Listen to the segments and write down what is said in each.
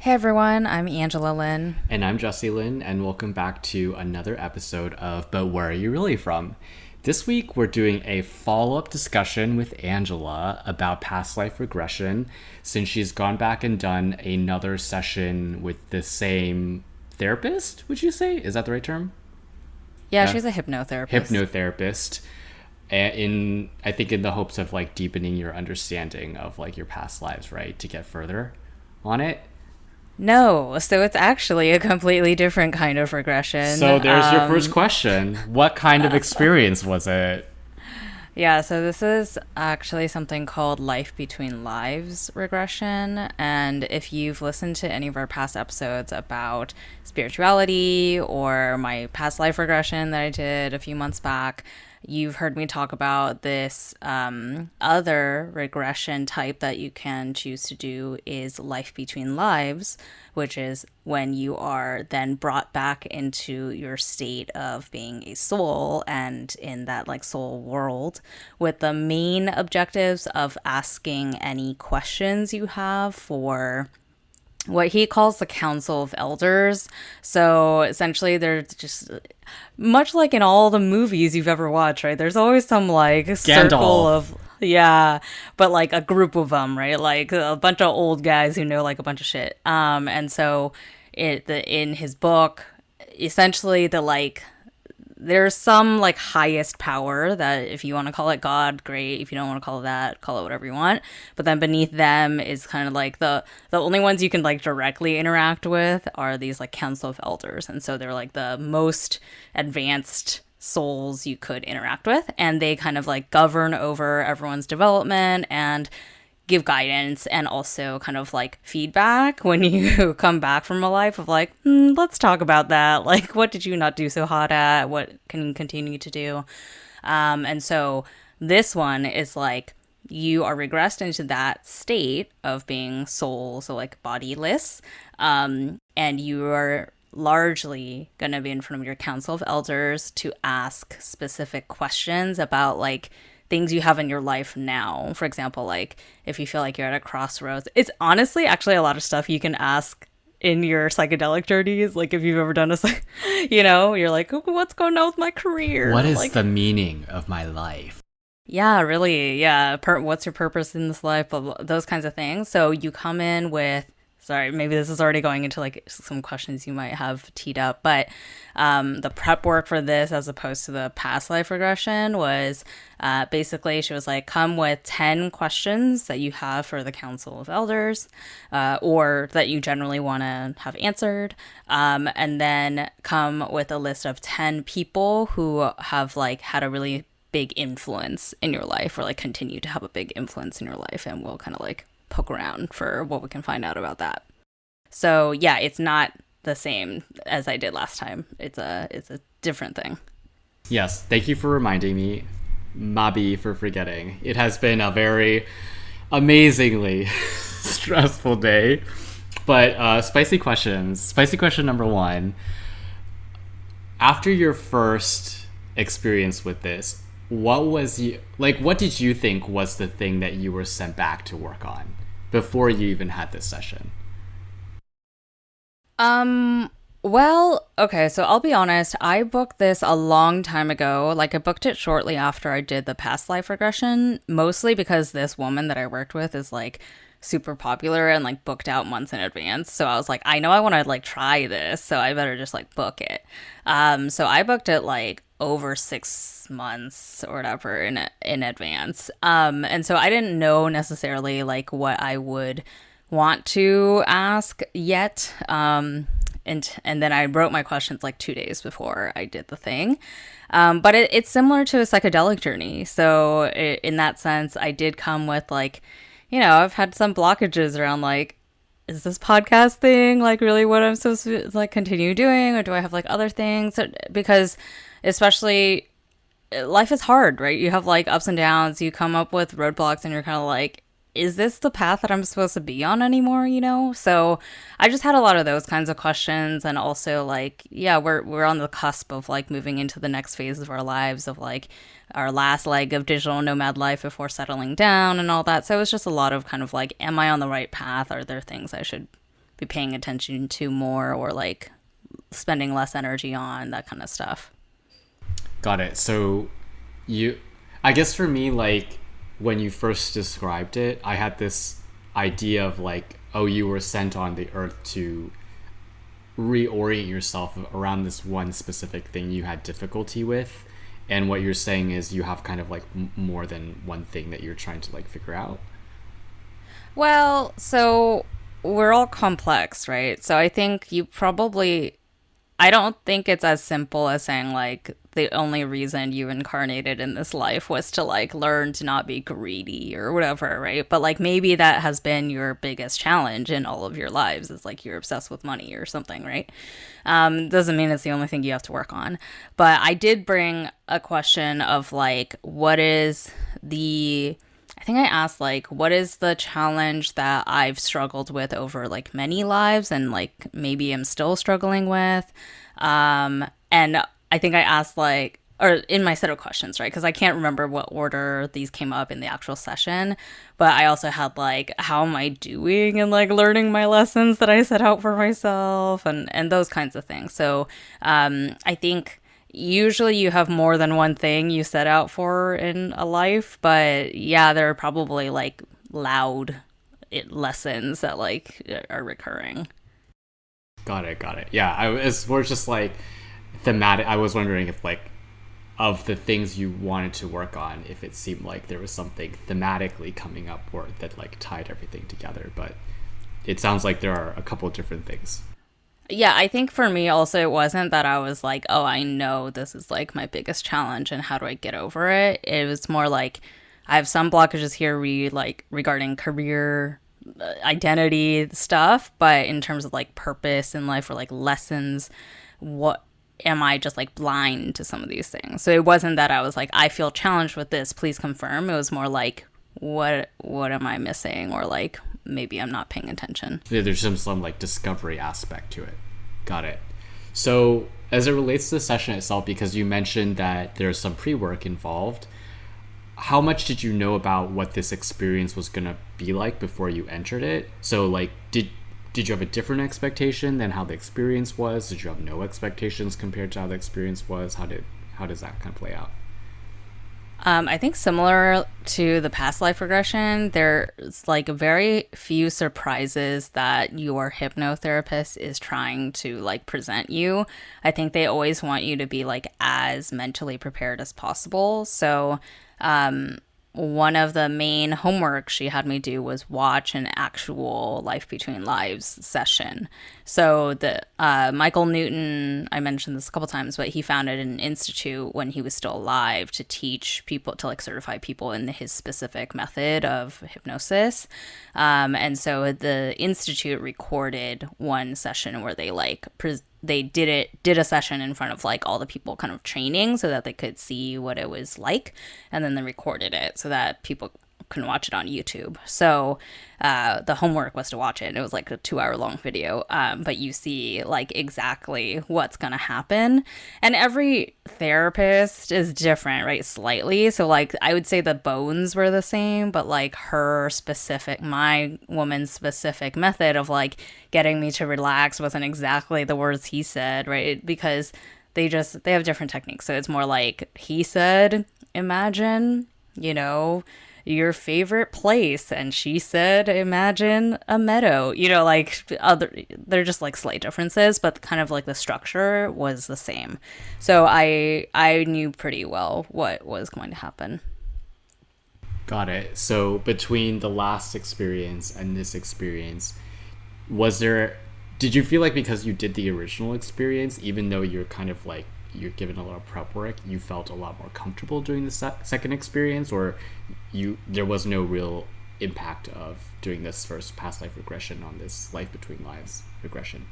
Hey everyone, I'm Angela Lynn. And I'm Jesse Lynn, and welcome back to another episode of But Where Are You Really From? This week, we're doing a follow up discussion with Angela about past life regression, since she's gone back and done another session with the same therapist, would you say? Is that the right term? Yeah, she's a hypnotherapist. Hypnotherapist. I think in the hopes of like deepening your understanding of like your past lives, right? To get further on it. No, so it's actually a completely different kind of regression. So there's your first question. What kind of experience was it? Yeah, so this is actually something called life between lives regression. And if you've listened to any of our past episodes about spirituality or my past life regression that I did a few months back, you've heard me talk about this other regression type that you can choose to do is life between lives, which is when you are then brought back into your state of being a soul and in that like soul world with the main objectives of asking any questions you have for what he calls the Council of Elders. So essentially, they're just much like in all the movies you've ever watched, right? There's always some like circle Gandalf. of, yeah, but like a group of them, right? Like a bunch of old guys who know like a bunch of shit. And so in his book, essentially the like there's some like highest power that if you want to call it God, great. If you don't want to call it that, call it whatever you want. But then beneath them is kind of like the only ones you can like directly interact with are these like council of elders. And so they're like the most advanced souls you could interact with, and they kind of like govern over everyone's development and give guidance and also kind of like feedback when you come back from a life of like, let's talk about that. Like, what did you not do so hot at? What can you continue to do? And so this one is like you are regressed into that state of being soul, so like bodiless, and you are largely going to be in front of your council of elders to ask specific questions about like things you have in your life now. For example, like if you feel like you're at a crossroads, it's honestly actually a lot of stuff you can ask in your psychedelic journeys. Like if you've ever done a, you're like, "Ooh, what's going on with my career? What is Like, the meaning of my life? yeah, really, yeah. What's your purpose in this life? Blah, blah, those kinds of things. So you come in with, sorry, maybe this is already going into like some questions you might have teed up, but the prep work for this as opposed to the past life regression was basically she was like, come with 10 questions that you have for the Council of Elders or that you generally want to have answered, and then come with a list of 10 people who have like had a really big influence in your life or like continue to have a big influence in your life, and we'll kind of like poke around for what we can find out about that. So yeah, it's not the same as I did last time. It's a different thing. Yes, thank you for reminding me. Mabi for forgetting. It has been a very amazingly stressful day. But spicy questions. Spicy question number one. After your first experience with this, what did you think was the thing that you were sent back to work on before you even had this session? Well, okay, so I'll be honest, I booked this a long time ago. Like I booked it shortly after I did the past life regression, mostly because this woman that I worked with is like super popular and like booked out months in advance. So I was like, I know I want to like try this, so I better just like book it. So I booked it like over 6 months or whatever in advance. And so I didn't know necessarily like what I would want to ask yet. And then I wrote my questions like 2 days before I did the thing. But it's similar to a psychedelic journey. So in that sense, I did come with like, I've had some blockages around like, is this podcast thing like really what I'm supposed to like continue doing, or do I have like other things? Because especially life is hard, right? You have like ups and downs. You come up with roadblocks, and you're kind of like, is this the path that I'm supposed to be on anymore, So I just had a lot of those kinds of questions, and also like, yeah, we're on the cusp of like moving into the next phase of our lives, of like our last leg of digital nomad life before settling down and all that. So it was just a lot of kind of like, am I on the right path? Are there things I should be paying attention to more, or like spending less energy on, that kind of stuff. Got it. So you, I guess for me, like when you first described it, I had this idea of like, oh, you were sent on the earth to reorient yourself around this one specific thing you had difficulty with. And what you're saying is you have kind of like more than one thing that you're trying to like figure out. Well, so we're all complex, right? So I think you probably, I don't think it's as simple as saying like the only reason you incarnated in this life was to like learn to not be greedy or whatever, right? But like maybe that has been your biggest challenge in all of your lives, is like you're obsessed with money or something, right? Doesn't mean it's the only thing you have to work on. But I did bring a question of like, what is the, I think I asked like, what is the challenge that I've struggled with over like many lives and like maybe I'm still struggling with? And I think I asked like, or in my set of questions, right? Because I can't remember what order these came up in the actual session, but I also had like, how am I doing and like learning my lessons that I set out for myself, and those kinds of things. So I think usually you have more than one thing you set out for in a life, but yeah, there are probably like loud lessons that like are recurring. Got it. Got it. Yeah. It's more just like thematic. I was wondering if like of the things you wanted to work on, if it seemed like there was something thematically coming up or that like tied everything together, but it sounds like there are a couple of different things. Yeah, I think for me also it wasn't that I was like, oh, I know this is like my biggest challenge and how do I get over it? It was more like I have some blockages here like regarding career identity stuff, but in terms of like purpose in life or like lessons, what am I just like blind to some of these things? So it wasn't that I was like, I feel challenged with this, please confirm. It was more like, what am I missing, or like maybe I'm not paying attention. Yeah, there's some like discovery aspect to it. Got it. So as it relates to the session itself, because you mentioned that there's some pre-work involved, how much did you know about what this experience was going to be like before you entered it? So like did you have a different expectation than how the experience was? Did you have no expectations compared to how the experience was? How does that kind of play out? I think similar to the past life regression, there's like very few surprises that your hypnotherapist is trying to like present you. I think they always want you to be like as mentally prepared as possible. So, one of the main homework she had me do was watch an actual Life Between Lives session. So the Michael Newton, I mentioned this a couple times, but he founded an institute when he was still alive to teach people, to like certify people in his specific method of hypnosis. And so the institute recorded one session where they like they did a session in front of like all the people kind of training so that they could see what it was like, and then they recorded it so that people can watch it on YouTube. So the homework was to watch it, and it was like a 2 hour long video, but you see like exactly what's gonna happen, and every therapist is different, right? Slightly. So like I would say the bones were the same, but like my woman's specific method of like getting me to relax wasn't exactly the words he said, right? Because they have different techniques. So it's more like he said, imagine, your favorite place, and she said imagine a meadow, like they're just like slight differences, but kind of like the structure was the same. So I knew pretty well what was going to happen. Got it. So between the last experience and this experience, did you feel like because you did the original experience, even though you're kind of like you're given a lot of prep work, you felt a lot more comfortable doing the second experience, or there was no real impact of doing this first past life regression on this Life Between Lives regression?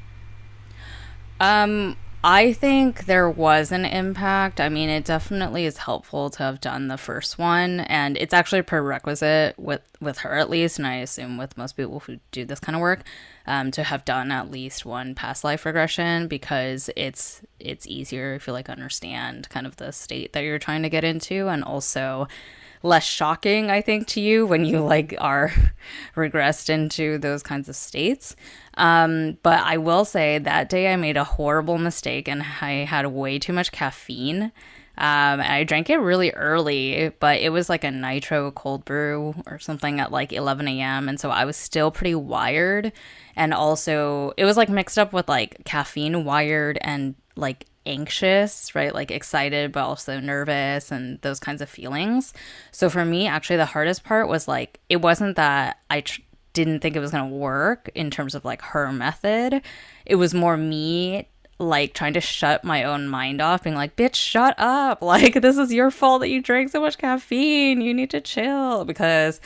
I think there was an impact. I mean, it definitely is helpful to have done the first one, and it's actually a prerequisite with her at least, and I assume with most people who do this kind of work, to have done at least one past life regression, because it's easier if you like understand kind of the state that you're trying to get into, and also less shocking, I think, to you when you like are regressed into those kinds of states. But I will say that day I made a horrible mistake and I had way too much caffeine. And I drank it really early, but it was like a nitro cold brew or something at like 11 a.m. And so I was still pretty wired. And also, it was like mixed up with like caffeine wired and like anxious, right? Like excited, but also nervous and those kinds of feelings. So for me, actually, the hardest part was like, it wasn't that didn't think it was going to work in terms of like her method. It was more me like trying to shut my own mind off, being like, bitch, shut up. Like, this is your fault that you drank so much caffeine. You need to chill. Because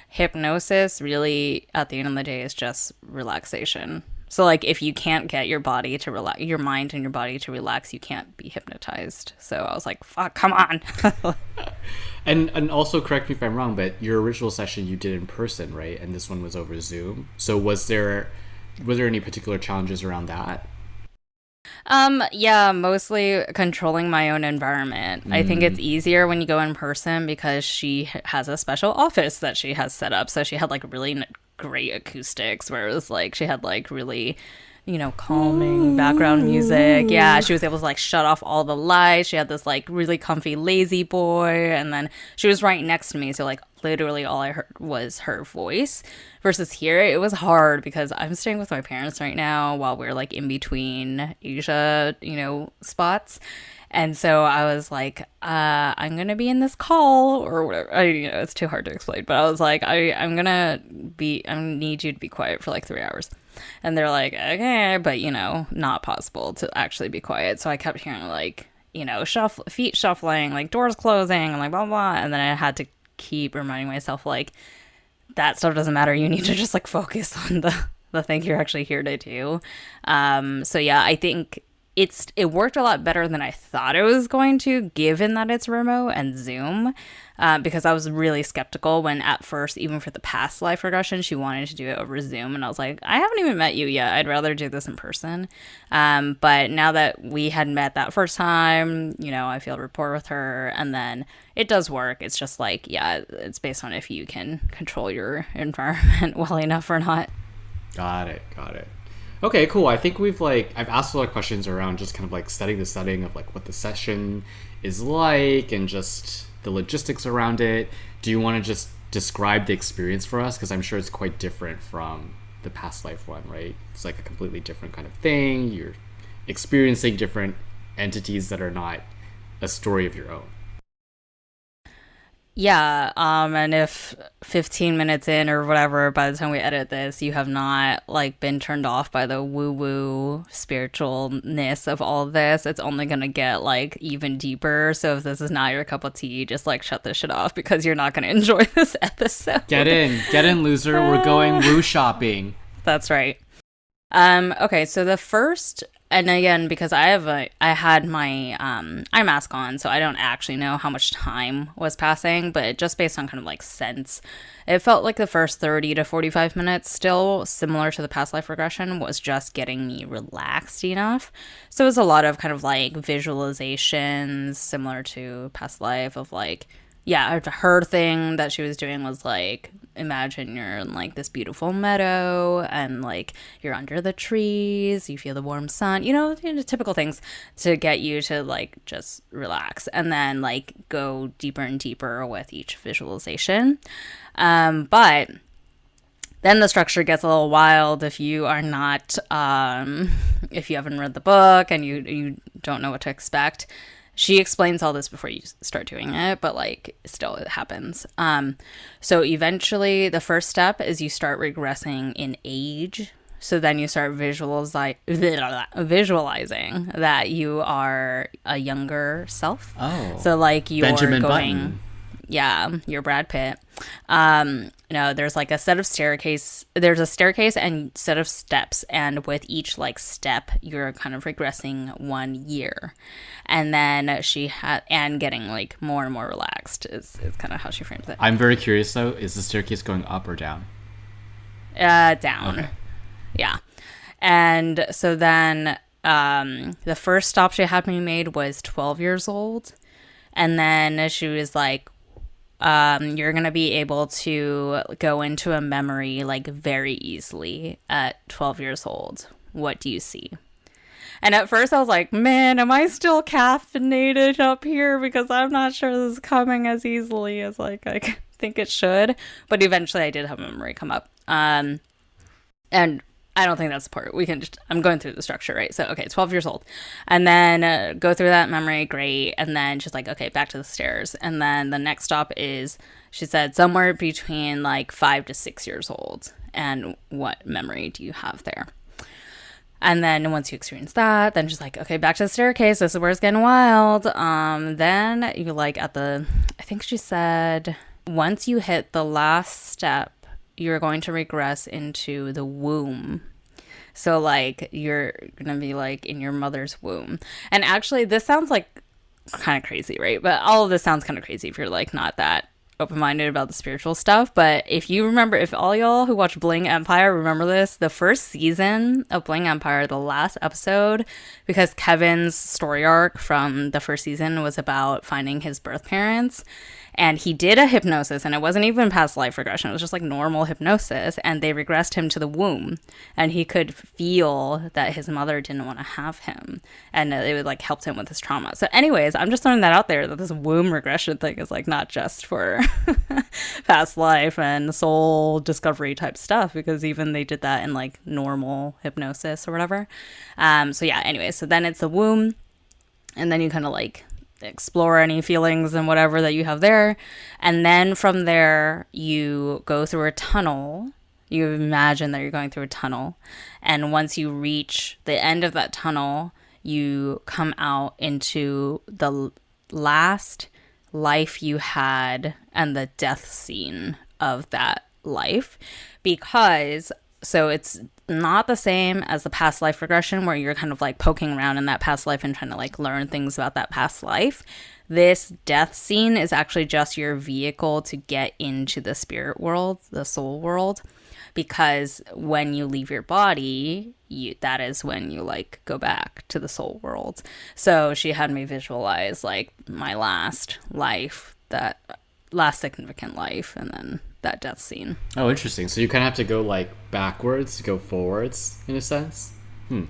hypnosis really, at the end of the day, is just relaxation. So, like, if you can't get your body to relax, your mind and your body to relax, you can't be hypnotized. So I was like, fuck, come on. And also correct me if I'm wrong, but your original session you did in person, right? And this one was over Zoom. So was there any particular challenges around that? Yeah, mostly controlling my own environment. I think it's easier when you go in person because she has a special office that she has set up. So she had like really great acoustics, where it was like she had like really, calming background music. Yeah, she was able to like shut off all the lights. She had this like really comfy lazy boy, and then she was right next to me, so like literally all I heard was her voice. Versus here, it was hard because I'm staying with my parents right now while we're like in between Asia, spots. And so I was like, I'm going to be in this call or whatever. It's too hard to explain, but I was like, I need you to be quiet for like 3 hours. And they're like, okay, but not possible to actually be quiet. So I kept hearing like, feet shuffling, like doors closing and like blah, blah. And then I had to keep reminding myself like, that stuff doesn't matter. You need to just like focus on the thing you're actually here to do. So yeah, I think it worked a lot better than I thought it was going to, given that it's remote and Zoom, because I was really skeptical when at first, even for the past life regression, she wanted to do it over Zoom. And I was like, I haven't even met you yet. I'd rather do this in person. But now that we had met that first time, I feel rapport with her, and then it does work. It's just like, yeah, it's based on if you can control your environment well enough or not. Got it. Okay, cool. I think I've asked a lot of questions around just kind of like setting the setting of like what the session is like and just the logistics around it. Do you want to just describe the experience for us? Because I'm sure it's quite different from the past life one, right? It's like a completely different kind of thing. You're experiencing different entities that are not a story of your own. Yeah, and if 15 minutes in or whatever, by the time we edit this, you have not like been turned off by the woo-woo spiritualness of all of this, it's only gonna get like even deeper. So if this is not your cup of tea, just like shut this shit off because you're not gonna enjoy this episode. Get in, loser. We're going woo shopping. That's right. Okay, so the first, and again, because I had my eye mask on, so I don't actually know how much time was passing, but just based on kind of like sense, it felt like the first 30 to 45 minutes, still similar to the past life regression, was just getting me relaxed enough. So it was a lot of kind of like visualizations similar to past life of like, yeah, her thing that she was doing was like, imagine you're in like this beautiful meadow and like you're under the trees, you feel the warm sun, typical things to get you to like just relax, and then like go deeper and deeper with each visualization. But then the structure gets a little wild if you are not, if you haven't read the book and you don't know what to expect. She explains all this before you start doing it, but like still it happens. So eventually the first step is you start regressing in age. So then you start visualizing that you are a younger self. Oh. So like you're Benjamin going, Button. Yeah, you're Brad Pitt. There's like a staircase and set of steps, and with each like step you're kind of regressing 1 year, and then and getting like more and more relaxed is kind of how she frames it. I'm very curious though, is the staircase going up or down? Down. Okay. Yeah. And so then the first stop she had me made was 12 years old, and then she was like, you're going to be able to go into a memory like very easily at 12 years old. What do you see? And at first I was like, man, am I still caffeinated up here? Because I'm not sure this is coming as easily as like I think it should. But eventually I did have a memory come up. And I don't think that's the part. We can just, I'm going through the structure, right? So, okay, 12 years old. And then go through that memory, great. And then she's like, okay, back to the stairs. And then the next stop is, she said, somewhere between like 5 to 6 years old. And what memory do you have there? And then once you experience that, then she's like, okay, back to the staircase. This is where it's getting wild. Then you like at the, I think she said, once you hit the last step, you're going to regress into the womb. So like you're going to be like in your mother's womb. And actually this sounds like kind of crazy, right? But all of this sounds kind of crazy if you're like not that open-minded about the spiritual stuff. But if you remember, if all y'all who watch Bling Empire remember this, the first season of Bling Empire, the last episode, because Kevin's story arc from the first season was about finding his birth parents, and he did a hypnosis, and it wasn't even past life regression, it was just like normal hypnosis, and they regressed him to the womb, and he could feel that his mother didn't want to have him, and it would like helped him with his trauma. So anyways, I'm just throwing that out there, that this womb regression thing is like not just for past life and soul discovery type stuff, because even they did that in like normal hypnosis or whatever. So yeah, anyway, so then it's the womb, and then you kind of like explore any feelings and whatever that you have there, and then from there you go through a tunnel. You imagine that you're going through a tunnel, and once you reach the end of that tunnel, you come out into the last life you had and the death scene of that life. Because so it's not the same as the past life regression where you're kind of like poking around in that past life and trying to like learn things about that past life. This death scene is actually just your vehicle to get into the spirit world, the soul world, because when you leave your body, that is when you like go back to the soul world. So she had me visualize like my last life, that last significant life, and then that death scene. Oh, interesting. So you kind of have to go like backwards to go forwards in a sense.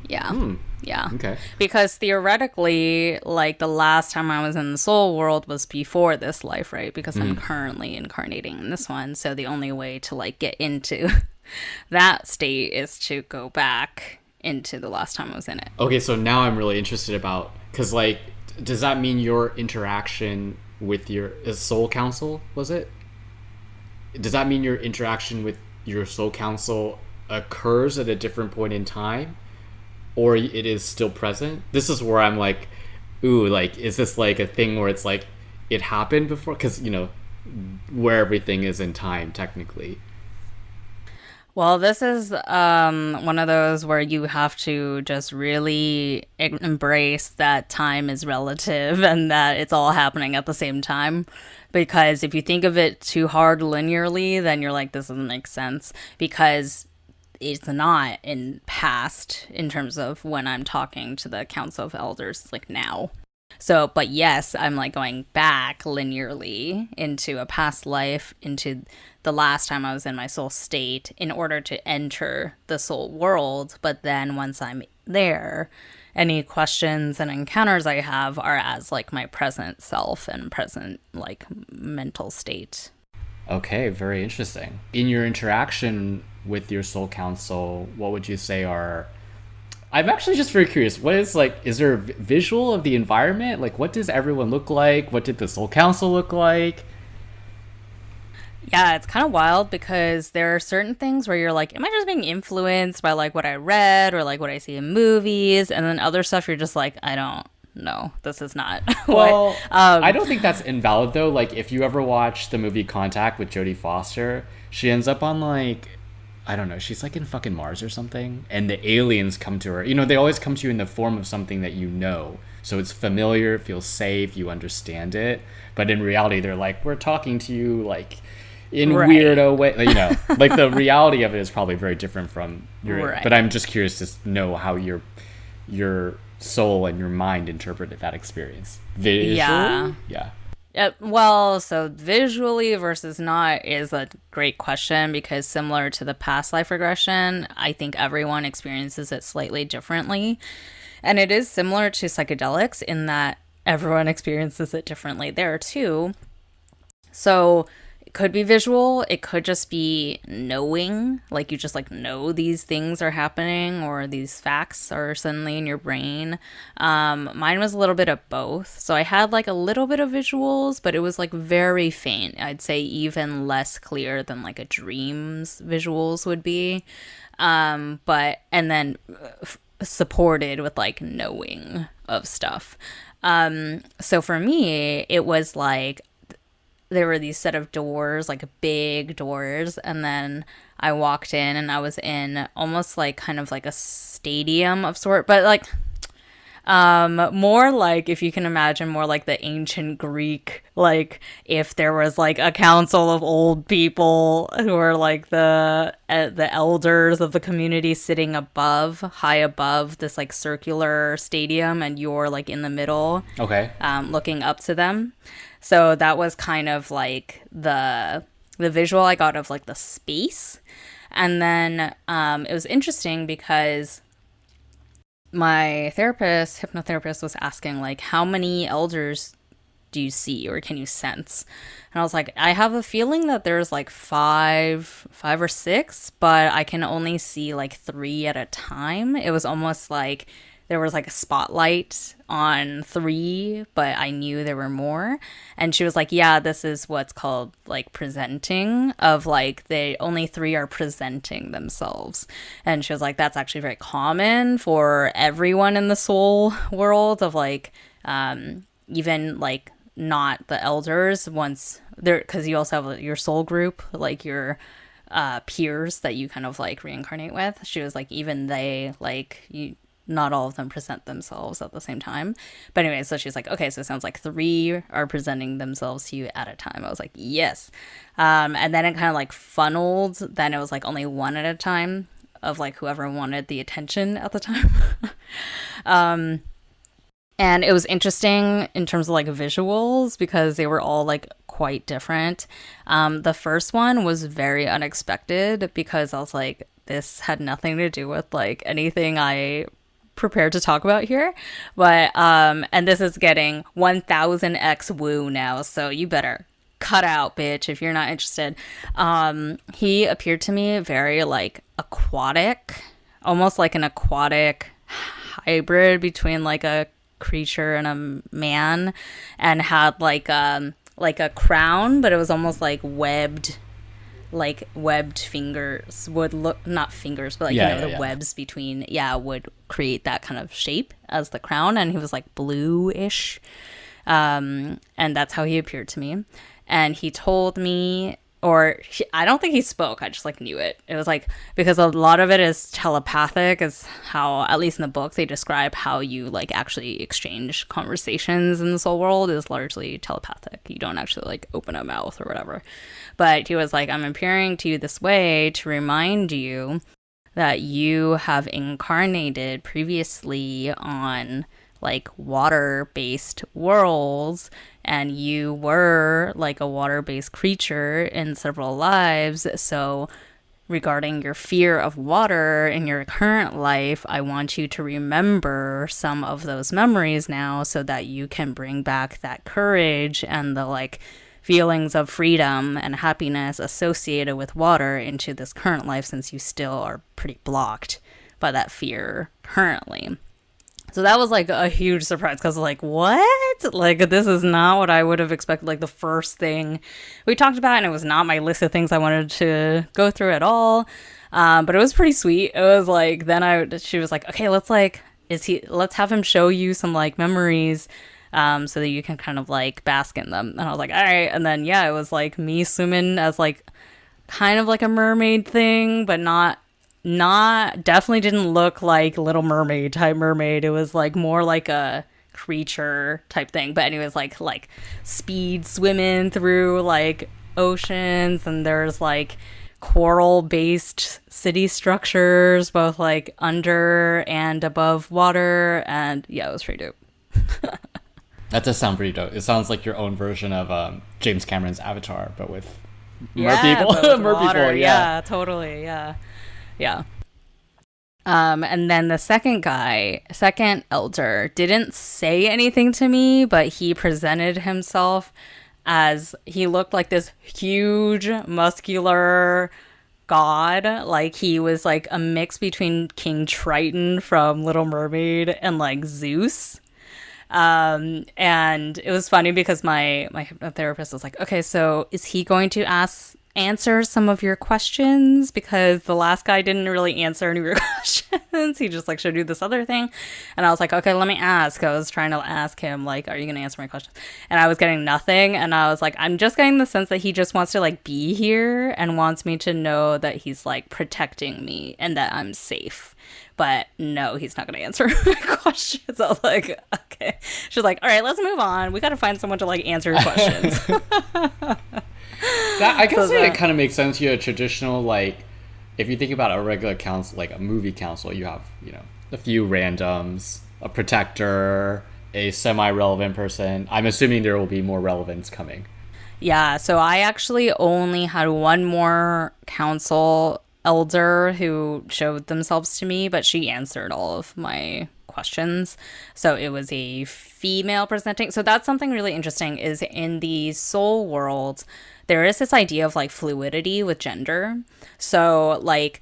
Yeah. Yeah. Okay. Because theoretically, like the last time I was in the soul world was before this life, right? Because I'm currently incarnating in this one. So the only way to like get into that state is to go back into the last time I was in it. Okay, so now I'm really interested about, because like, does that mean your interaction with your soul council, was it? Does that mean your interaction with your soul council occurs at a different point in time, or it is still present? This is where I'm like, ooh, like, is this like a thing where it's like it happened before? Because, you know, where everything is in time, technically. Well, this is one of those where you have to just really embrace that time is relative and that it's all happening at the same time. Because if you think of it too hard linearly, then you're like, this doesn't make sense. Because it's not in past in terms of when I'm talking to the Council of Elders, like now. So, but yes, I'm like going back linearly into a past life, into the last time I was in my soul state in order to enter the soul world. But then once I'm there, any questions and encounters I have are as like my present self and present like mental state. Okay, very interesting. In your interaction with your soul council, what would you say are... I'm actually just very curious. What is like, is there a visual of the environment? Like, what does everyone look like? What did the soul council look like? Yeah, it's kind of wild because there are certain things where you're like, am I just being influenced by like what I read or like what I see in movies? And then other stuff you're just like, I don't know. This is not Well, I don't think that's invalid though. Like if you ever watch the movie Contact with Jodie Foster, she ends up on like, I don't know, she's like in fucking Mars or something, and the aliens come to her. You know, they always come to you in the form of something that you know. So it's familiar, it feels safe, you understand it. But in reality, they're like, we're talking to you like in weirdo way. You know, like the reality of it is probably very different from your... Right. But I'm just curious to know how your soul and your mind interpreted that experience. Visually? Yeah. Yeah. Well, so visually versus not is a great question because similar to the past life regression, I think everyone experiences it slightly differently. And it is similar to psychedelics in that everyone experiences it differently there too. So it could be visual, it could just be knowing, like you just like know these things are happening or these facts are suddenly in your brain. Mine was a little bit of both. So I had like a little bit of visuals, but it was like very faint. I'd say even less clear than like a dream's visuals would be. But and then supported with like knowing of stuff. So for me, it was like there were these set of doors, like big doors, and then I walked in and I was in almost like kind of like a stadium of sort, but like more like if you can imagine more like the ancient Greek, like if there was like a council of old people who are like the elders of the community sitting above, high above this like circular stadium, and you're like in the middle, Okay. looking up to them. So that was kind of like the visual I got of like the space. And then it was interesting because my therapist, hypnotherapist, was asking like, how many elders do you see or can you sense? And I was like, I have a feeling that there's like five or six, but I can only see like three at a time. It was almost like there was like a spotlight on three, but I knew there were more. And she was like, yeah, this is what's called like presenting, of like they only three are presenting themselves. And she was like, that's actually very common for everyone in the soul world, of like even like not the elders once there, because you also have your soul group, like your peers that you kind of like reincarnate with. She was like, even they like you, not all of them present themselves at the same time. But anyway, so she's like, okay, so it sounds like three are presenting themselves to you at a time. I was like, yes. And then it kind of like funneled. Then it was like only one at a time of like whoever wanted the attention at the time. And it was interesting in terms of like visuals because they were all like quite different. The first one was very unexpected because I was like, this had nothing to do with like anything I prepared to talk about here. But and this is getting 1000x woo now, so you better cut out, bitch, if you're not interested. He appeared to me very like aquatic, almost like an aquatic hybrid between like a creature and a man, and had like a crown, but it was almost like webbed fingers would look, not fingers, but like the webs between would create that kind of shape as the crown. And he was like bluish, and that's how he appeared to me. And he told me, I don't think he spoke, I just like knew it. It was like, because a lot of it is telepathic, is how, at least in the book, they describe how you like actually exchange conversations in the soul world is largely telepathic. You don't actually like open a mouth or whatever. But he was like, I'm appearing to you this way to remind you that you have incarnated previously on like water-based worlds, and you were like a water-based creature in several lives. So regarding your fear of water in your current life, I want you to remember some of those memories now so that you can bring back that courage and the like feelings of freedom and happiness associated with water into this current life, since you still are pretty blocked by that fear currently. So that was like a huge surprise because like, what? Like, this is not what I would have expected. Like, the first thing we talked about, and it was not my list of things I wanted to go through at all. But it was pretty sweet. It was like, she was like, okay, let's have him show you some like memories, so that you can kind of like bask in them. And I was like, all right. And then, it was like me swimming as like kind of like a mermaid thing, but not definitely didn't look like Little Mermaid type mermaid. It was like more like a creature type thing. But anyways, like speed swimming through like oceans, and there's like coral based city structures both like under and above water, and it was pretty dope. That does sound pretty dope. It sounds like your own version of James Cameron's Avatar, but with mer Yeah, people. but with Mer water. people, yeah. Yeah, totally. Yeah. Yeah. And then the second elder, didn't say anything to me, but he presented himself as he looked like this huge, muscular god. Like he was like a mix between King Triton from Little Mermaid and like Zeus. And it was funny because my hypnotherapist was like, okay, so is he going to answer some of your questions? Because the last guy didn't really answer any of your questions. He just like showed you this other thing. And I was like, okay, let me ask. I was trying to ask him, like, are you going to answer my questions? And I was getting nothing. And I was like, I'm just getting the sense that he just wants to like be here and wants me to know that he's like protecting me and that I'm safe. But no, he's not going to answer my questions. I was like, okay. She's like, all right, let's move on. We got to find someone to like answer your questions. I can say it kind of makes sense. You know, traditional, like, if you think about a regular council, like a movie council, you have, you know, a few randoms, a protector, a semi-relevant person. I'm assuming there will be more relevance coming. Yeah, so I actually only had one more council elder who showed themselves to me, but she answered all of my questions. So it was a female presenting. So that's something really interesting is in the soul world, there is this idea of like fluidity with gender. So like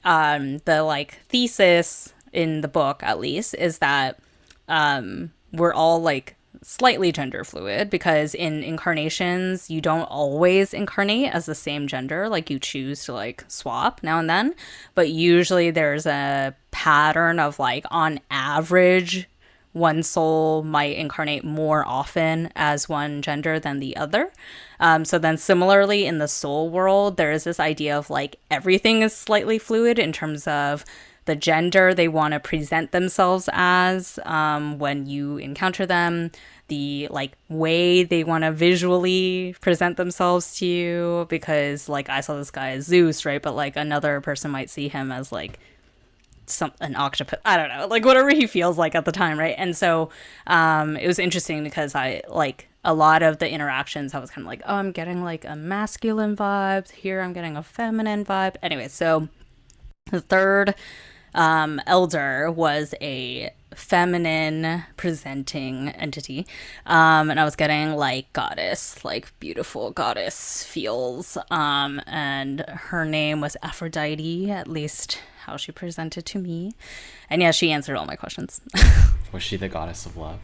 the like thesis in the book at least is that we're all like slightly gender fluid because in incarnations you don't always incarnate as the same gender, like you choose to like swap now and then, but usually there's a pattern of like on average one soul might incarnate more often as one gender than the other. So then similarly in the soul world there is this idea of like everything is slightly fluid in terms of the gender they want to present themselves as when you encounter them, the like way they want to visually present themselves to you, because like I saw this guy as Zeus, right? But like another person might see him as like an octopus. I don't know, like whatever he feels like at the time, right? And so it was interesting because I like a lot of the interactions I was kind of like, oh, I'm getting like a masculine vibe here, I'm getting a feminine vibe. Anyway, so the third elder was a feminine presenting entity, and I was getting like goddess, like beautiful goddess feels, and her name was Aphrodite, at least how she presented to me. And yeah, she answered all my questions. Was she the goddess of love?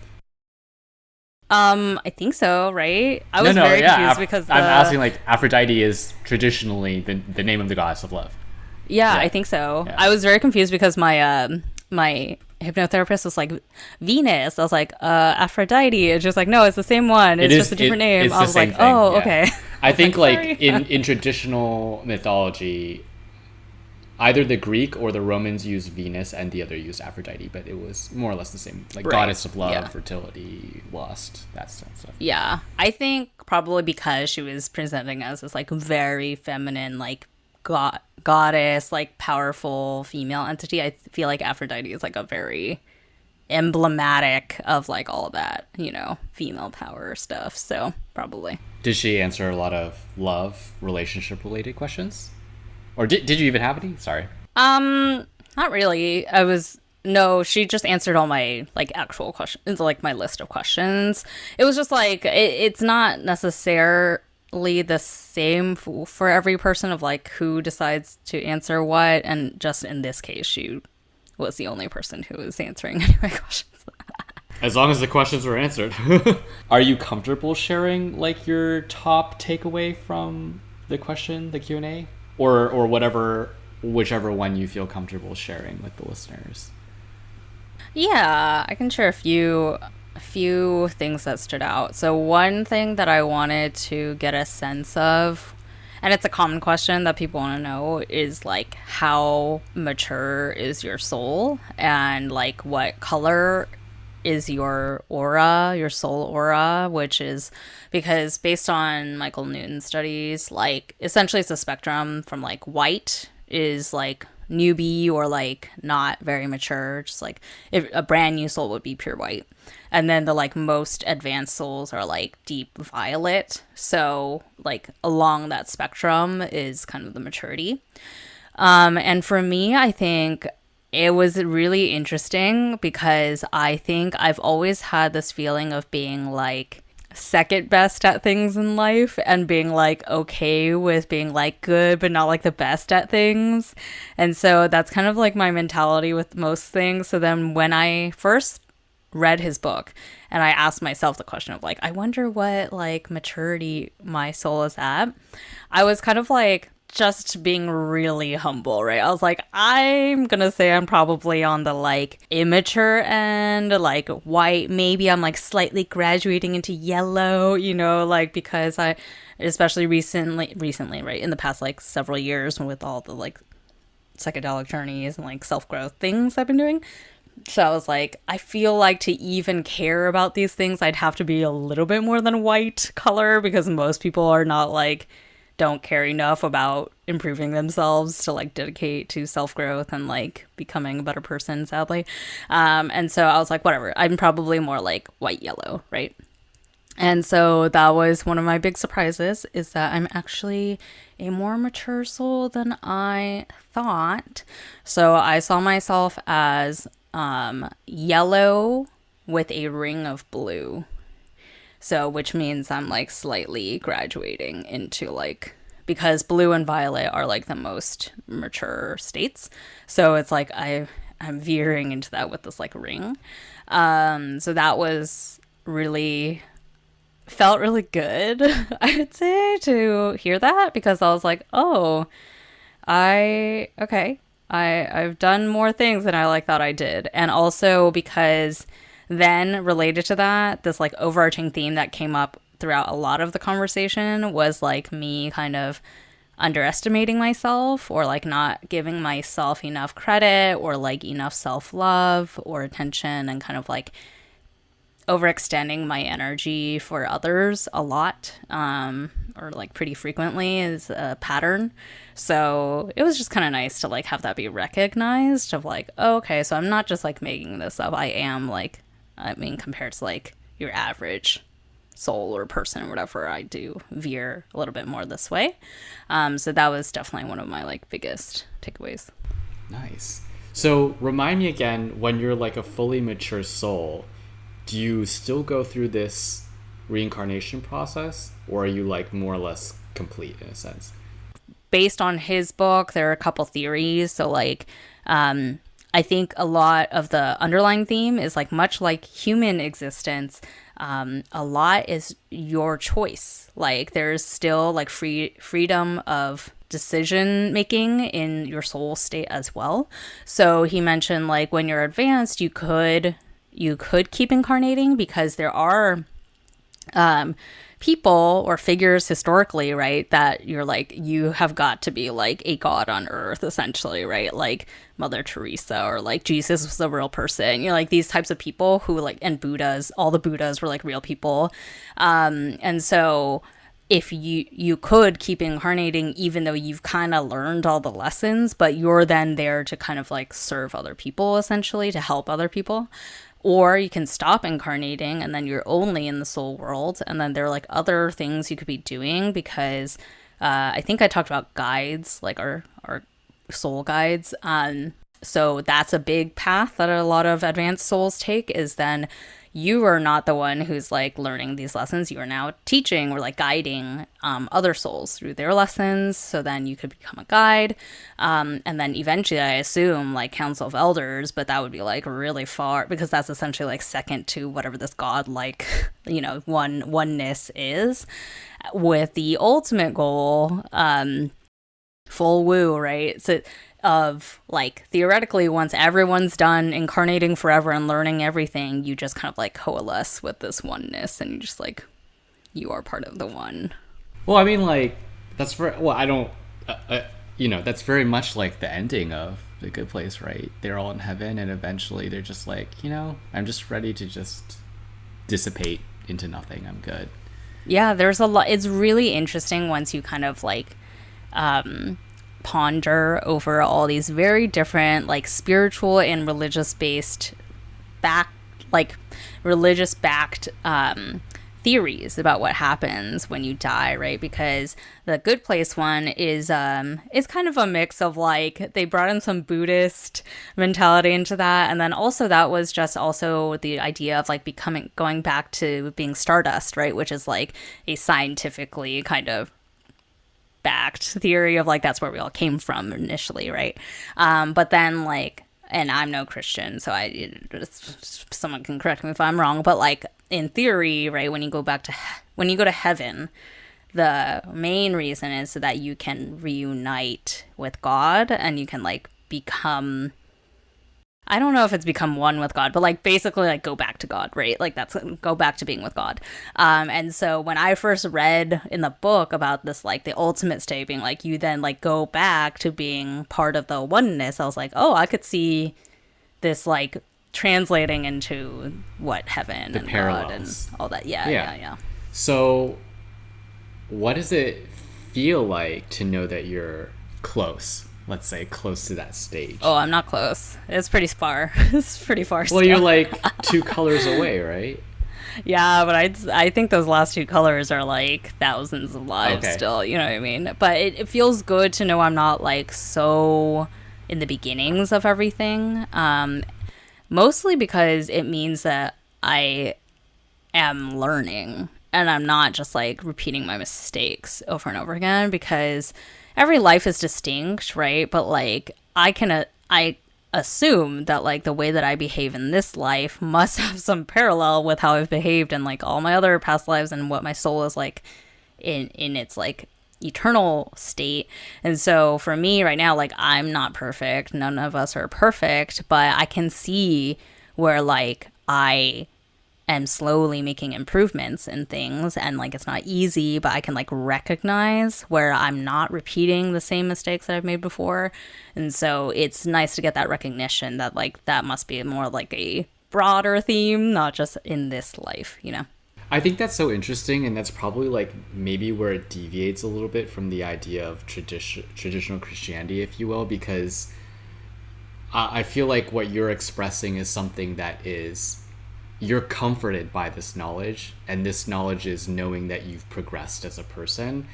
I think so, right? I was very confused because I'm asking, like, Aphrodite is traditionally the name of the goddess of love. Yeah, I think so. Yeah. I was very confused because my my hypnotherapist was like Venus. I was like Aphrodite. It's just like, no, it's the same one. It's just a different name. I was like, oh, yeah. okay. I think like in traditional mythology, either the Greek or the Romans used Venus and the other used Aphrodite, but it was more or less the same. Like goddess of love, fertility, lust, that stuff. Yeah, I think probably because she was presenting as this like very feminine, like goddess, like powerful female entity. I feel like Aphrodite is like a very emblematic of like all that, you know, female power stuff. So probably. Did she answer a lot of love, relationship related questions? Or did you even have any? Sorry. Not really. No, she just answered all my like actual questions, like my list of questions. It was just like it's not necessarily the same for every person of like who decides to answer what, and just in this case she was the only person who was answering any of my questions. As long as the questions were answered. Are you comfortable sharing like your top takeaway from the question, the Q&A, or whichever one you feel comfortable sharing with the listeners? Yeah, I can share a few things that stood out. So one thing that I wanted to get a sense of, and it's a common question that people want to know, is like how mature is your soul, and like what color is your aura, your soul aura, which is because based on Michael Newton's studies, like essentially it's a spectrum from like white is like newbie or like not very mature, just like if a brand new soul would be pure white. And then the like most advanced souls are like deep violet. So like along that spectrum is kind of the maturity. And for me, I think it was really interesting because I think I've always had this feeling of being like second best at things in life and being like okay with being like good but not like the best at things. And so that's kind of like my mentality with most things. So then when I first read his book and I asked myself the question of like, I wonder what like maturity my soul is at, I was kind of like just being really humble, right? I was like, I'm gonna say I'm probably on the like immature end, like white. Maybe I'm like slightly graduating into yellow, you know, like because I, especially recently, right, in the past like several years with all the like psychedelic journeys and like self growth things I've been doing. So I was like, I feel like to even care about these things, I'd have to be a little bit more than white color because most people are not like, don't care enough about improving themselves to like dedicate to self-growth and like becoming a better person, sadly. And so I was like, whatever, I'm probably more like white yellow, right? And so that was one of my big surprises, is that I'm actually a more mature soul than I thought. So I saw myself as yellow with a ring of blue. So, which means I'm like slightly graduating into like, because blue and violet are like the most mature states. So it's like I'm veering into that with this like ring. So that was really, felt really good, I would say, to hear that, because I was like, oh, I've done more things than I like thought I did. And also because then related to that, this like overarching theme that came up throughout a lot of the conversation was like me kind of underestimating myself or like not giving myself enough credit or like enough self-love or attention, and kind of like overextending my energy for others a lot, or like pretty frequently is a pattern. So it was just kind of nice to like have that be recognized of like, oh, okay, so I'm not just like making this up. I am like, I mean, compared to like your average soul or person or whatever, I do veer a little bit more this way. So that was definitely one of my like biggest takeaways. Nice. So remind me again, when you're like a fully mature soul, do you still go through this reincarnation process, or are you like more or less complete in a sense? Based on his book, there are a couple theories. So like, I think a lot of the underlying theme is like much like human existence. A lot is your choice. Like there's still like freedom of decision making in your soul state as well. So he mentioned like when you're advanced, you could keep incarnating, because there are people or figures historically, right, that you're like, you have got to be like a god on earth essentially, right? Like Mother Teresa, or like Jesus was a real person, you know, like these types of people who like, and Buddhas, all the Buddhas were like real people. And so if you could keep incarnating even though you've kind of learned all the lessons, but you're then there to kind of like serve other people essentially, to help other people. Or you can stop incarnating and then you're only in the soul world. And then there are like other things you could be doing, because I think I talked about guides, like our soul guides. So that's a big path that a lot of advanced souls take, is then you are not the one who's like learning these lessons. You are now teaching or like guiding other souls through their lessons. So then you could become a guide. And then eventually, I assume, like Council of Elders, but that would be like really far, because that's essentially like second to whatever this god-like, you know, oneness is, with the ultimate goal, full woo, right? So of like, theoretically, once everyone's done incarnating forever and learning everything, you just kind of like coalesce with this oneness, and you just like, you are part of the one. Well, I mean, like, that's very, well, I don't, you know, that's very much like the ending of The Good Place, right? They're all in heaven, and eventually they're just like, you know, I'm just ready to just dissipate into nothing. I'm good. Yeah, there's a lot. It's really interesting once you kind of like ponder over all these very different like spiritual and religious based back like religious backed theories about what happens when you die, right? Because the Good Place one is kind of a mix of like they brought in some Buddhist mentality into that, and then also that was just also the idea of like going back to being stardust, right? Which is like a scientifically kind of backed theory of like that's where we all came from initially, right? But then like, and I'm no Christian, so someone can correct me if I'm wrong, but like in theory, right, when you go to heaven, the main reason is so that you can reunite with God and you can like become, I don't know if it's become one with God, but like basically like go back to God, right? Like that's go back to being with God. And so when I first read in the book about this, like the ultimate state being like you then like go back to being part of the oneness, I was like, oh, I could see this like translating into what heaven The and parallels. God and all that. Yeah. So, what does it feel like to know that you're close? Let's say close to that stage. Oh, I'm not close. It's pretty far. It's pretty far. Well, you're like 2 colors away, right? Yeah, but I think those last 2 colors are like thousands of lives still, you know what I mean? But it feels good to know I'm not like so in the beginnings of everything. Mostly because it means that I am learning and I'm not just like repeating my mistakes over and over again, because every life is distinct, right? But like I assume that like the way that I behave in this life must have some parallel with how I've behaved in like all my other past lives and what my soul is like in its like eternal state. And so for me right now, like I'm not perfect, none of us are perfect, but I can see where like I am slowly making improvements in things, and like it's not easy, but I can like recognize where I'm not repeating the same mistakes that I've made before. And so it's nice to get that recognition that like that must be more like a broader theme, not just in this life, you know. I think that's so interesting, and that's probably like maybe where it deviates a little bit from the idea of traditional Christianity, if you will, because I feel like what you're expressing is something that is, you're comforted by this knowledge, and this knowledge is knowing that you've progressed as a person,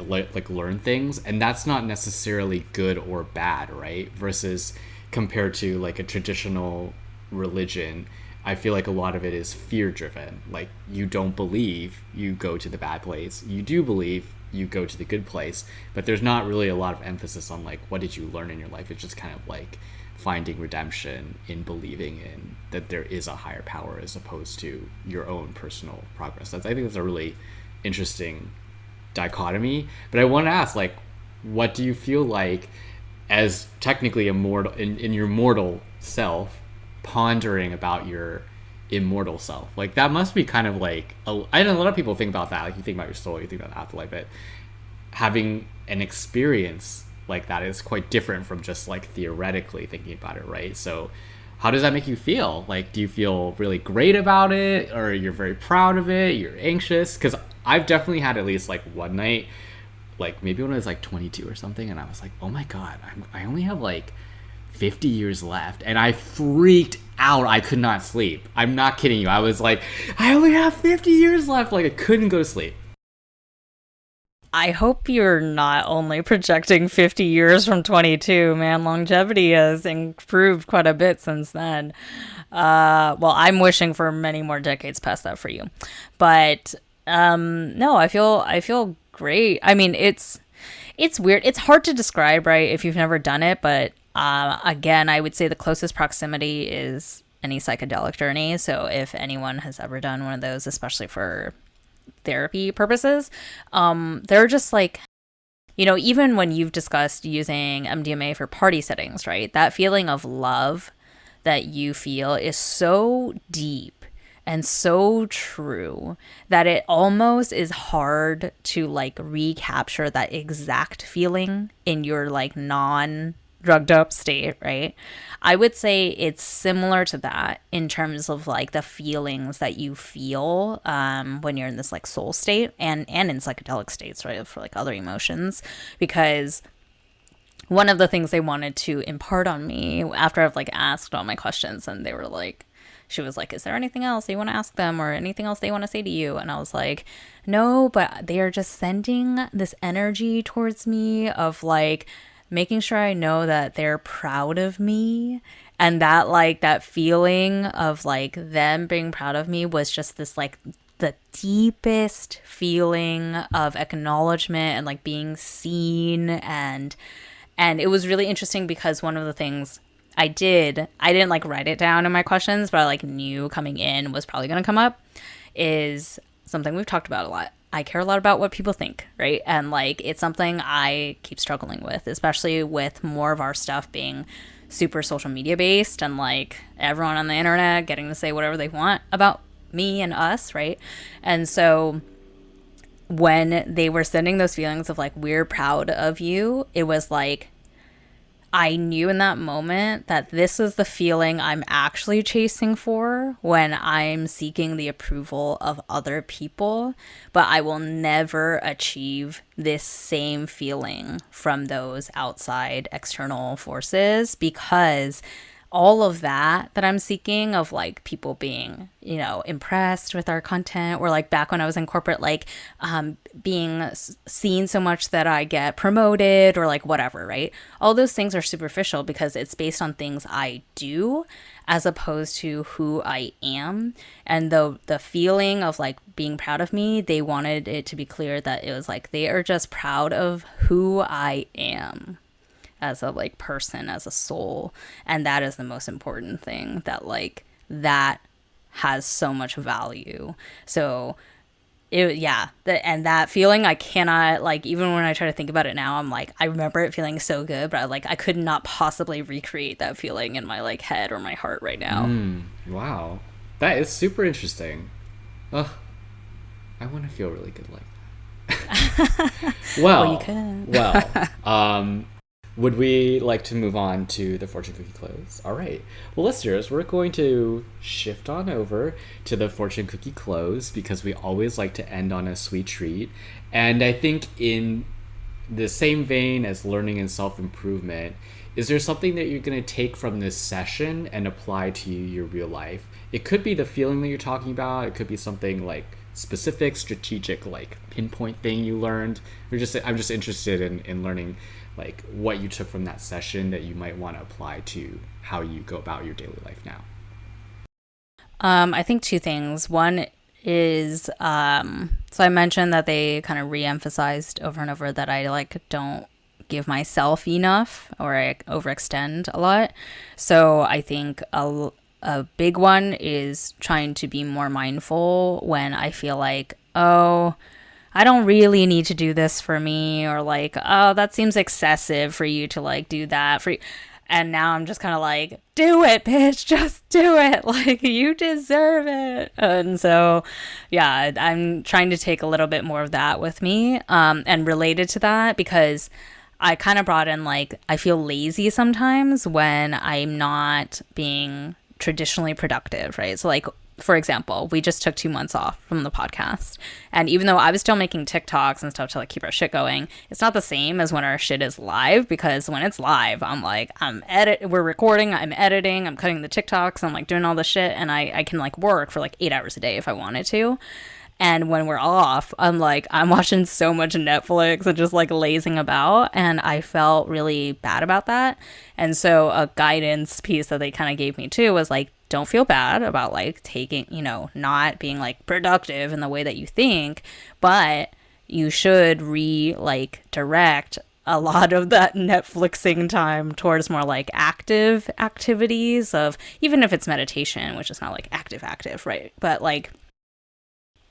like learn things, and that's not necessarily good or bad, right? Versus compared to like a traditional religion, I feel like a lot of it is fear driven. Like you don't believe, you go to the bad place. You do believe, you go to the good place. But there's not really a lot of emphasis on like what did you learn in your life. It's just kind of like finding redemption in believing in that there is a higher power as opposed to your own personal progress. I think that's a really interesting dichotomy. But I want to ask, like, what do you feel like as technically immortal in your mortal self, pondering about your immortal self? Like that must be kind of like I know a lot of people think about that, like you think about your soul, you think about the afterlife, but having an experience like that is quite different from just like theoretically thinking about it, right? So how does that make you feel? Like, do you feel really great about it, or you're very proud of it, you're anxious? Because I've definitely had at least like one night, like maybe when I was like 22 or something, and I was like, oh my god, I only have like 50 years left, and I freaked out. I could not sleep. I'm not kidding you. I was like, I only have 50 years left. Like I couldn't go to sleep. I hope you're not only projecting 50 years from 22, man. Longevity has improved quite a bit since then. Well, I'm wishing for many more decades past that for you. But no, I feel great. I mean, it's weird. It's hard to describe, right, if you've never done it, but again, I would say the closest proximity is any psychedelic journey. So if anyone has ever done one of those, especially for therapy purposes, they're just like, you know, even when you've discussed using MDMA for party settings, right? That feeling of love that you feel is so deep and so true that it almost is hard to like recapture that exact feeling in your like non drugged up state, right? I would say it's similar to that in terms of like the feelings that you feel when you're in this like soul state and in psychedelic states, right? For like other emotions, because one of the things they wanted to impart on me after I've like asked all my questions, and they were like, she was like, is there anything else you want to ask them or anything else they want to say to you? And I was like, no, but they are just sending this energy towards me of like making sure I know that they're proud of me. And that like that feeling of like them being proud of me was just this like the deepest feeling of acknowledgement and like being seen. And it was really interesting because one of the things I didn't like write it down in my questions, but I like knew coming in was probably going to come up, is something we've talked about a lot. I care a lot about what people think, right? And like it's something I keep struggling with, especially with more of our stuff being super social media based and like everyone on the internet getting to say whatever they want about me and us, right? And so when they were sending those feelings of like, we're proud of you, it was like, I knew in that moment that this is the feeling I'm actually chasing for when I'm seeking the approval of other people, but I will never achieve this same feeling from those outside external forces, because all of that I'm seeking of like people being, you know, impressed with our content, or like back when I was in corporate, like being seen so much that I get promoted or like whatever, right? All those things are superficial because it's based on things I do as opposed to who I am. And the feeling of like being proud of me, they wanted it to be clear that it was like they are just proud of who I am as a like person, as a soul. And that is the most important thing, that like that has so much value. So and that feeling, I cannot, like, even when I try to think about it now, I'm like, I remember it feeling so good, but I could not possibly recreate that feeling in my like head or my heart right now. Wow, that is super interesting. Ugh, I want to feel really good like that. Well, you could. Would we like to move on to the fortune cookie close? All right. Well, listeners, we're going to shift on over to the fortune cookie close because we always like to end on a sweet treat. And I think in the same vein as learning and self-improvement, is there something that you're going to take from this session and apply to your real life? It could be the feeling that you're talking about. It could be something like specific, strategic, like pinpoint thing you learned. I'm just interested in learning like what you took from that session that you might want to apply to how you go about your daily life now. I think two things. One is, so I mentioned that they kind of re-emphasized over and over that I like don't give myself enough, or I overextend a lot. So I think a big one is trying to be more mindful when I feel like, oh, I don't really need to do this for me, or like, oh, that seems excessive for you to like do that for you. And now I'm just kind of like, do it, bitch, just do it. Like, you deserve it. And so, yeah, I'm trying to take a little bit more of that with me, and related to that, because I kind of brought in like, I feel lazy sometimes when I'm not being traditionally productive, right? So like, for example, we just took 2 months off from the podcast. And even though I was still making TikToks and stuff to like keep our shit going, it's not the same as when our shit is live, because when it's live, I'm like, we're recording, I'm editing, I'm cutting the TikToks, I'm like doing all this shit, and I can like work for like 8 hours a day if I wanted to. And when we're off, I'm watching so much Netflix and just like lazing about. And I felt really bad about that. And so a guidance piece that they kind of gave me too was like, don't feel bad about like taking, you know, not being like productive in the way that you think, but you should direct a lot of that Netflixing time towards more like active activities, of, even if it's meditation, which is not like active, right? But like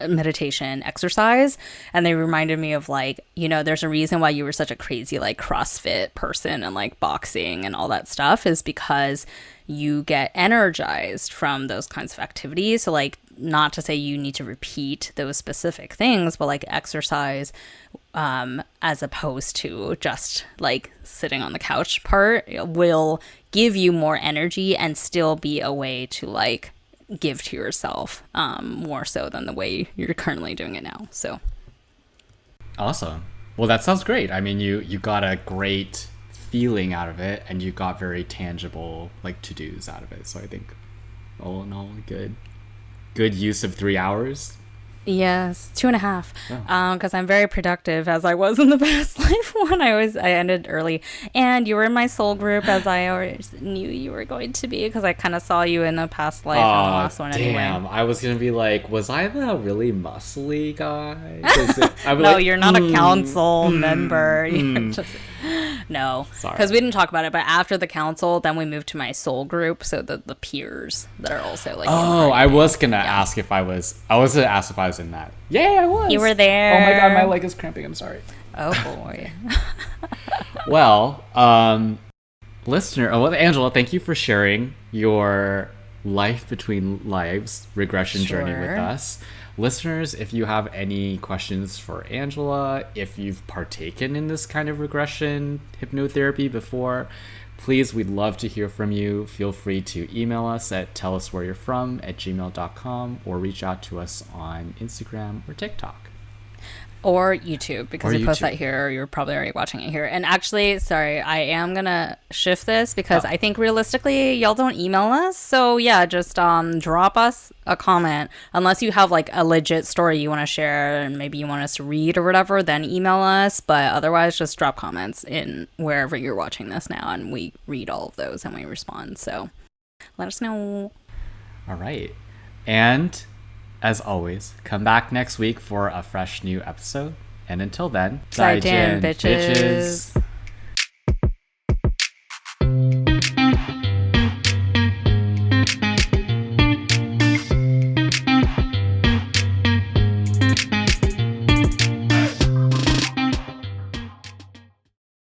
meditation, exercise. And they reminded me of like, you know, there's a reason why you were such a crazy like CrossFit person and like boxing and all that stuff, is because you get energized from those kinds of activities. So like, not to say you need to repeat those specific things, but like exercise, as opposed to just like sitting on the couch part, will give you more energy and still be a way to like give to yourself, more so than the way you're currently doing it now. So awesome. Well, that sounds great. I mean, you got a great feeling out of it, and you got very tangible like to-dos out of it. So I think all in all, good use of 3 hours. Yes, 2.5. Oh. Because I'm very productive, as I was in the past life one. I ended early, and you were in my soul group, as I always knew you were going to be, because I kind of saw you in the past life in the last one damn. anyway. I was gonna be like, was I the really muscly guy? No, you're not a council member. No, Sorry. because we didn't talk about it. But after the council, then we moved to my soul group, so the peers that are also like. Oh, I was gonna ask if I was. I was gonna ask if I was in that. Yeah, I was. You were there. Oh my god, my leg is cramping. I'm sorry. Oh boy. Well, Angela, thank you for sharing your life between lives regression journey with us. Listeners, if you have any questions for Angela, if you've partaken in this kind of regression hypnotherapy before, please, we'd love to hear from you. Feel free to email us at telluswhereyou'refrom@gmail.com or reach out to us on Instagram or TikTok. Or YouTube, because you post that here, or you're probably already watching it here. And actually, sorry, I am gonna shift this because I think realistically y'all don't email us. So yeah, just drop us a comment. Unless you have like a legit story you want to share and maybe you want us to read or whatever, then email us. But otherwise, just drop comments in wherever you're watching this now, and we read all of those and we respond. So let us know. All right. And as always, come back next week for a fresh new episode. And until then, 再见, bitches.